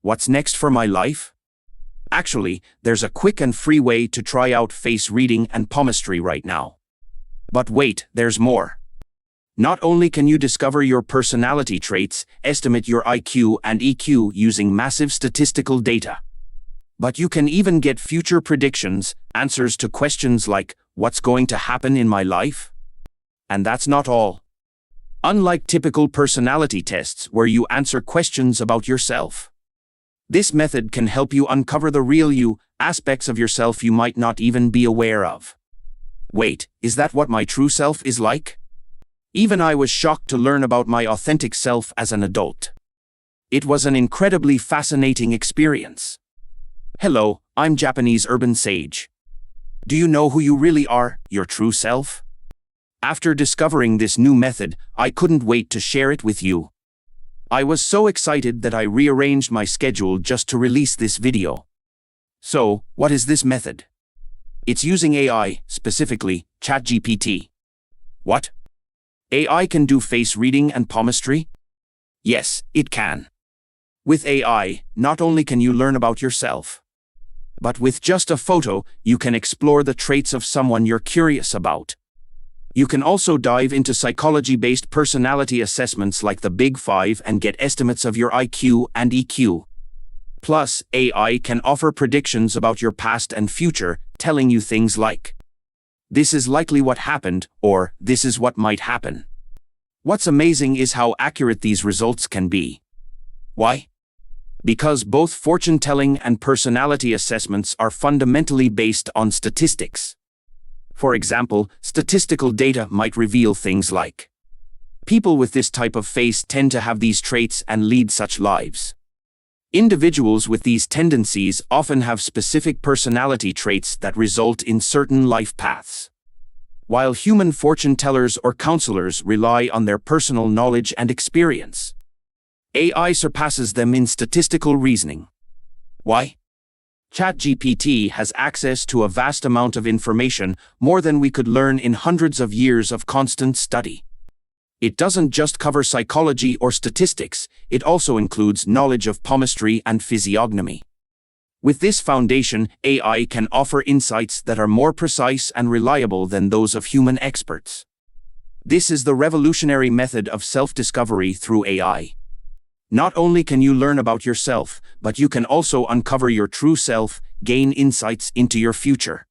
What's next for my life? Actually, there's a quick and free way to try out face reading and palmistry right now. But wait, there's more. Not only can you discover your personality traits, estimate your IQ and EQ using massive statistical data, but you can even get future predictions, answers to questions like, what's going to happen in my life? And that's not all. Unlike typical personality tests where you answer questions about yourself, this method can help you uncover the real you, aspects of yourself you might not even be aware of. Wait, is that what my true self is like? Even I was shocked to learn about my authentic self as an adult. It was an incredibly fascinating experience. Hello, I'm Japanese Urban Sage. Do you know who you really are, your true self? After discovering this new method, I couldn't wait to share it with you. I was so excited that I rearranged my schedule just to release this video. So, what is this method? It's using AI, specifically ChatGPT. What? AI can do face reading and palmistry? Yes, it can. With AI, not only can you learn about yourself, but with just a photo, you can explore the traits of someone you're curious about. You can also dive into psychology-based personality assessments like the Big Five and get estimates of your IQ and EQ. Plus, AI can offer predictions about your past and future, telling you things like, this is likely what happened, or this is what might happen. What's amazing is how accurate these results can be. Why? Because both fortune-telling and personality assessments are fundamentally based on statistics. For example, statistical data might reveal things like, people with this type of face tend to have these traits and lead such lives. Individuals with these tendencies often have specific personality traits that result in certain life paths. While human fortune tellers or counselors rely on their personal knowledge and experience, AI surpasses them in statistical reasoning. Why? ChatGPT has access to a vast amount of information, more than we could learn in hundreds of years of constant study. It doesn't just cover psychology or statistics, it also includes knowledge of palmistry and physiognomy. With this foundation, AI can offer insights that are more precise and reliable than those of human experts. This is the revolutionary method of self-discovery through AI. Not only can you learn about yourself, but you can also uncover your true self, gain insights into your future,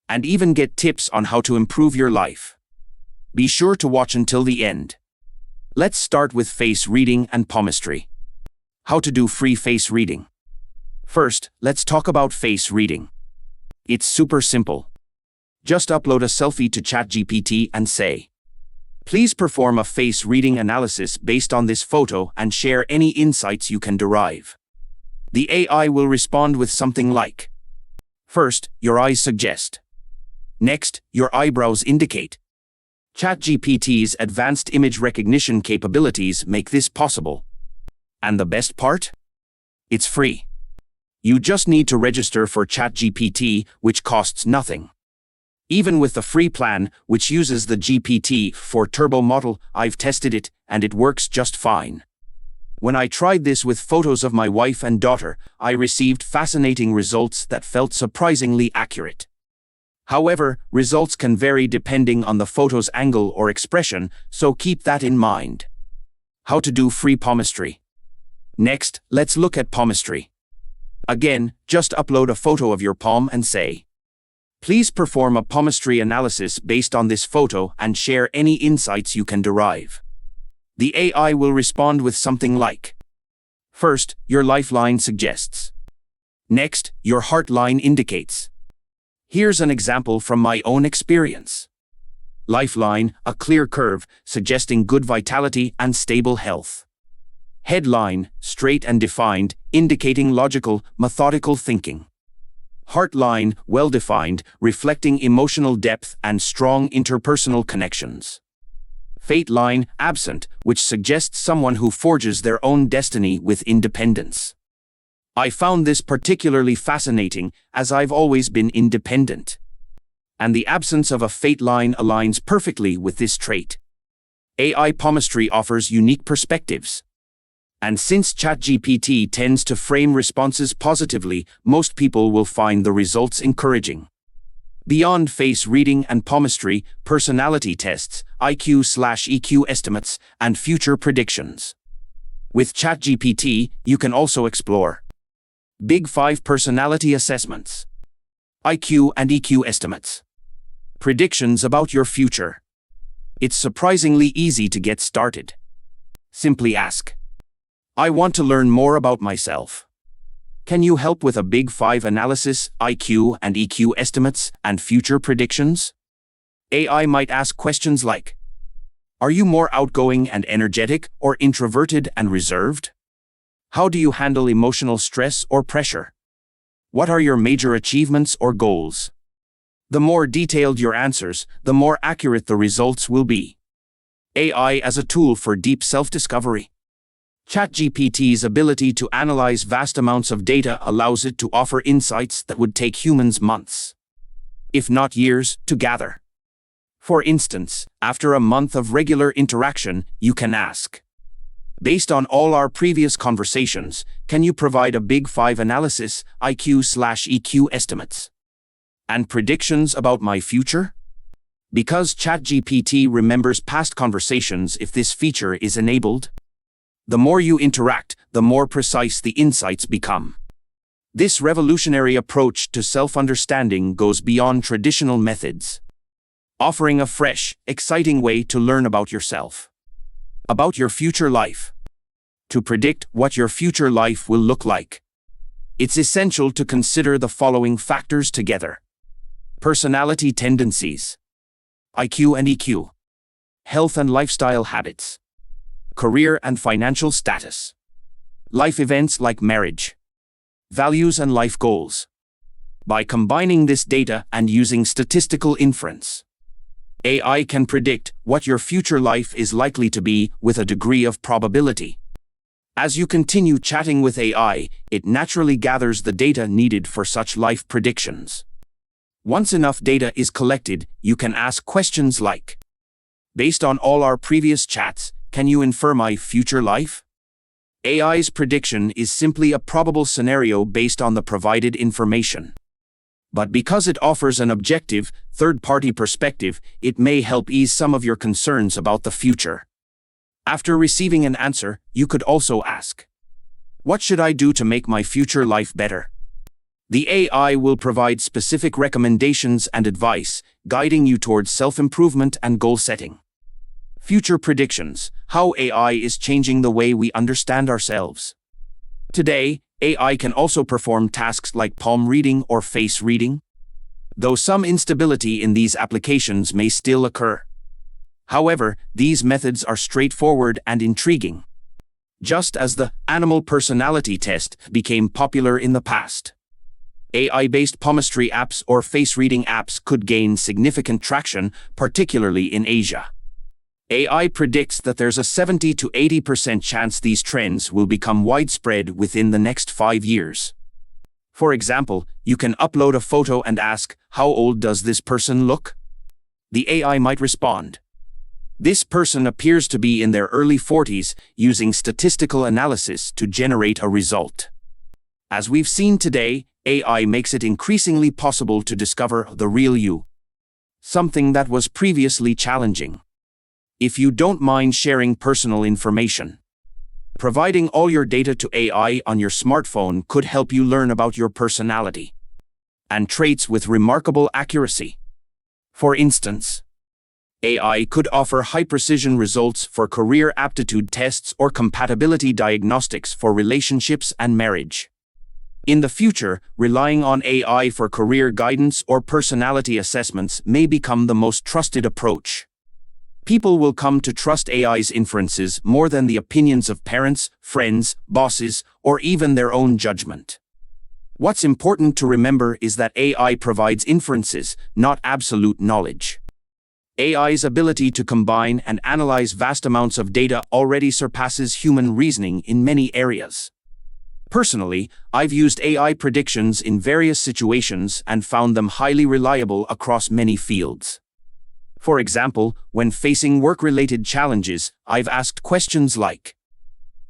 and even get tips on how to improve your life. Be sure to watch until the end. Let's start with face reading and palmistry. How to do free face reading. First, let's talk about face reading. It's super simple. Just upload a selfie to ChatGPT and say, please perform a face reading analysis based on this photo and share any insights you can derive. The AI will respond with something like, first, your eyes suggest. Next, your eyebrows indicate. ChatGPT's advanced image recognition capabilities make this possible. And the best part? It's free. You just need to register for ChatGPT, which costs nothing. Even with the free plan, which uses the GPT-4 Turbo model, I've tested it, and it works just fine. When I tried this with photos of my wife and daughter, I received fascinating results that felt surprisingly accurate. However, results can vary depending on the photo's angle or expression, so keep that in mind. How to do free palmistry. Next, let's look at palmistry. Again, just upload a photo of your palm and say, please perform a palmistry analysis based on this photo and share any insights you can derive. The AI will respond with something like, first, your lifeline suggests. Next, your heart line indicates. Here's an example from my own experience. Lifeline, a clear curve, suggesting good vitality and stable health. Headline, straight and defined, indicating logical, methodical thinking. Heart line, well-defined, reflecting emotional depth and strong interpersonal connections. Fate line, absent, which suggests someone who forges their own destiny with independence. I found this particularly fascinating, as I've always been independent. And the absence of a fate line aligns perfectly with this trait. AI palmistry offers unique perspectives. And since ChatGPT tends to frame responses positively, most people will find the results encouraging. Beyond face reading and palmistry, personality tests, IQ/EQ estimates, and future predictions. With ChatGPT, you can also explore Big 5 personality assessments, IQ and EQ estimates, predictions about your future. It's surprisingly easy to get started. Simply ask, "I want to learn more about myself. Can you help with a Big 5 analysis, IQ and EQ estimates, and future predictions?" AI might ask questions like, "Are you more outgoing and energetic, or introverted and reserved? How do you handle emotional stress or pressure? What are your major achievements or goals?" The more detailed your answers, the more accurate the results will be. AI as a tool for deep self-discovery. ChatGPT's ability to analyze vast amounts of data allows it to offer insights that would take humans months, if not years, to gather. For instance, after a month of regular interaction, you can ask, "Based on all our previous conversations, can you provide a Big 5 analysis, IQ/EQ estimates, and predictions about my future?" Because ChatGPT remembers past conversations if this feature is enabled, the more you interact, the more precise the insights become. This revolutionary approach to self-understanding goes beyond traditional methods, offering a fresh, exciting way to learn about yourself, about your future life. To predict what your future life will look like, it's essential to consider the following factors together: personality tendencies, IQ and EQ, health and lifestyle habits, career and financial status, life events like marriage, values and life goals. By combining this data and using statistical inference, AI can predict what your future life is likely to be with a degree of probability. As you continue chatting with AI, it naturally gathers the data needed for such life predictions. Once enough data is collected, you can ask questions like, "Based on all our previous chats, can you infer my future life?" AI's prediction is simply a probable scenario based on the provided information. But because it offers an objective, third-party perspective, it may help ease some of your concerns about the future. After receiving an answer, you could also ask, "What should I do to make my future life better?" The AI will provide specific recommendations and advice, guiding you towards self-improvement and goal setting. Future predictions: how AI is changing the way we understand ourselves. Today, AI can also perform tasks like palm reading or face reading, though some instability in these applications may still occur. However, these methods are straightforward and intriguing, just as the animal personality test became popular in the past. AI-based palmistry apps or face-reading apps could gain significant traction, particularly in Asia. AI predicts that there's a 70 to 80% chance these trends will become widespread within the next 5 years. For example, you can upload a photo and ask, "How old does this person look?" The AI might respond, "This person appears to be in their early 40s," using statistical analysis to generate a result. As we've seen today, AI makes it increasingly possible to discover the real you, something that was previously challenging. If you don't mind sharing personal information, providing all your data to AI on your smartphone could help you learn about your personality and traits with remarkable accuracy. For instance, AI could offer high-precision results for career aptitude tests or compatibility diagnostics for relationships and marriage. In the future, relying on AI for career guidance or personality assessments may become the most trusted approach. People will come to trust AI's inferences more than the opinions of parents, friends, bosses, or even their own judgment. What's important to remember is that AI provides inferences, not absolute knowledge. AI's ability to combine and analyze vast amounts of data already surpasses human reasoning in many areas. Personally, I've used AI predictions in various situations and found them highly reliable across many fields. For example, when facing work-related challenges, I've asked questions like,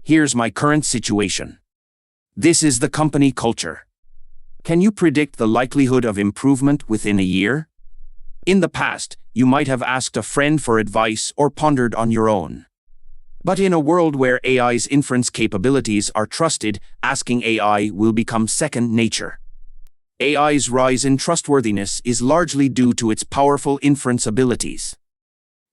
Here's my current situation. This is the company culture. Can you predict the likelihood of improvement within a year? In the past, you might have asked a friend for advice or pondered on your own. But in a world where AI's inference capabilities are trusted, asking AI will become second nature. AI's rise in trustworthiness is largely due to its powerful inference abilities.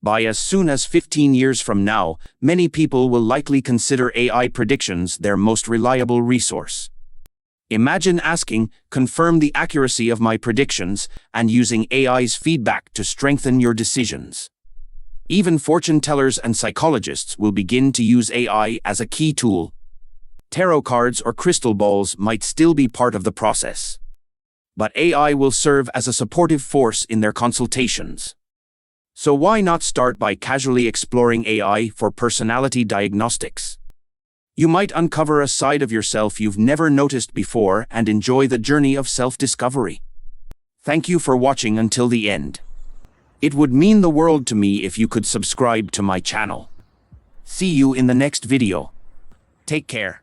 By as soon as 15 years from now, many people will likely consider AI predictions their most reliable resource. Imagine asking, "Confirm the accuracy of my predictions," and using AI's feedback to strengthen your decisions. Even fortune tellers and psychologists will begin to use AI as a key tool. Tarot cards or crystal balls might still be part of the process. But AI will serve as a supportive force in their consultations. So why not start by casually exploring AI for personality diagnostics? You might uncover a side of yourself you've never noticed before and enjoy the journey of self-discovery. Thank you for watching until the end. It would mean the world to me if you could subscribe to my channel. See you in the next video. Take care.